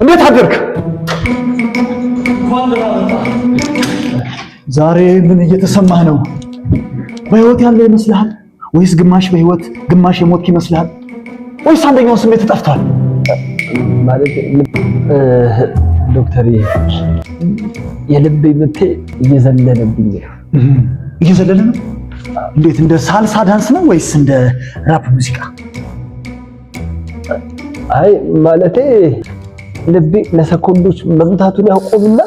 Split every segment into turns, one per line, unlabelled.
እንዴት አደርክ? ዛሬ ምን እየተሰማህ ነው? በህይወት ያለ ይመስልሃል ወይስ ግማሽ በህይወት ግማሽ የሞትክ ይመስልሃል? ወይስ አንደኛው ስሜት ጠፍቷል?
ማለት ዶክተር የልብ ምቴ እየዘለለብኝ ነው።
እየዘለለ ነው? እንዴት? እንደ ሳልሳ ዳንስ ነው ወይስ እንደ ራፕ ሙዚቃ?
አይ ማለቴ ልቤ ለሰኮንዶች መምታቱን ያቆምና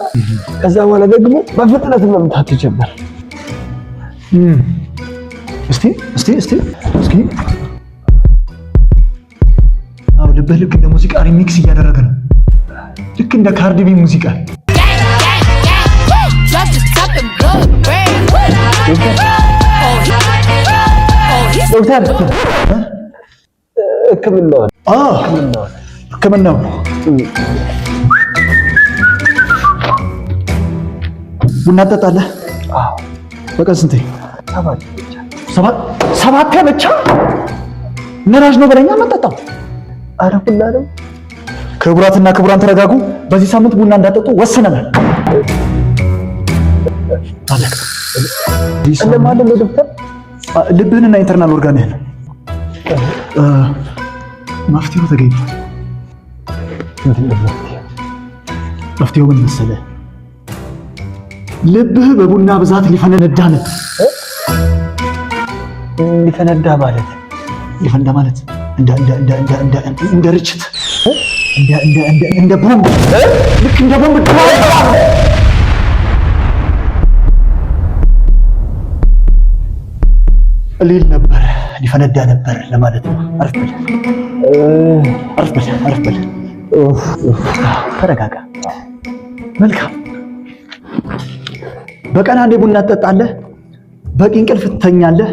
ከዛ በኋላ ደግሞ በፍጥነት መምታት ይጀምራል። እስቲ አው ልብህ ልክ እንደ ሙዚቃ ሪሚክስ እያደረገ ነው። ልክ እንደ ካርዲቢ ሙዚቃ። ዶክተር ሕክምናው ቡና ትጠጣለህ? በቀን ስንቴ? ሰባት ብቻ? ነራጅ ነው በለኛ መጠጣው። አረ ቡና ነው።
ክቡራትና ክቡራን ተረጋጉ። በዚህ ሳምንት ቡና እንዳጠጡ ወስነናል።
እንደማለት ነው ዶክተር።
ልብህንና ኢንተርናል ኦርጋንህን መፍትሄው ተገኘ። መፍትሄው ምን መሰለህ? ልብህ በቡና ብዛት ሊፈነዳ ነው።
ሊፈነዳ ማለት
እንደ ርችት እንደ ቦምብ ልክ እንደ ቦምብ ሊል ነበር፣ ሊፈነዳ ነበር ለማለት ነው። አረፍ በል። ተረጋጋ። መልካም። በቀን አንዴ ቡና ትጠጣለህ፣ በቂ እንቅልፍ ትተኛለህ።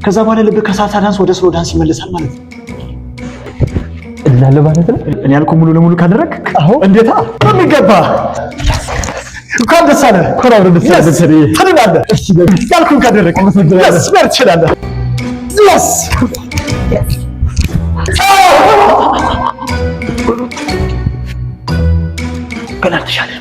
ከዛ በኋላ ልብህ ከሳልሳ ዳንስ ወደ ስሎ ዳንስ ይመለሳል ማለት ነው።
እንዳለ ማለት ነው።
እኔ ያልኩህ ሙሉ ለሙሉ ካደረግ እንዴታ በሚገባ እንኳን ደስ አለህ። ትድናለህ። ያልኩህን ካደረግ መስበር ትችላለህ። ገና አልተሻለም።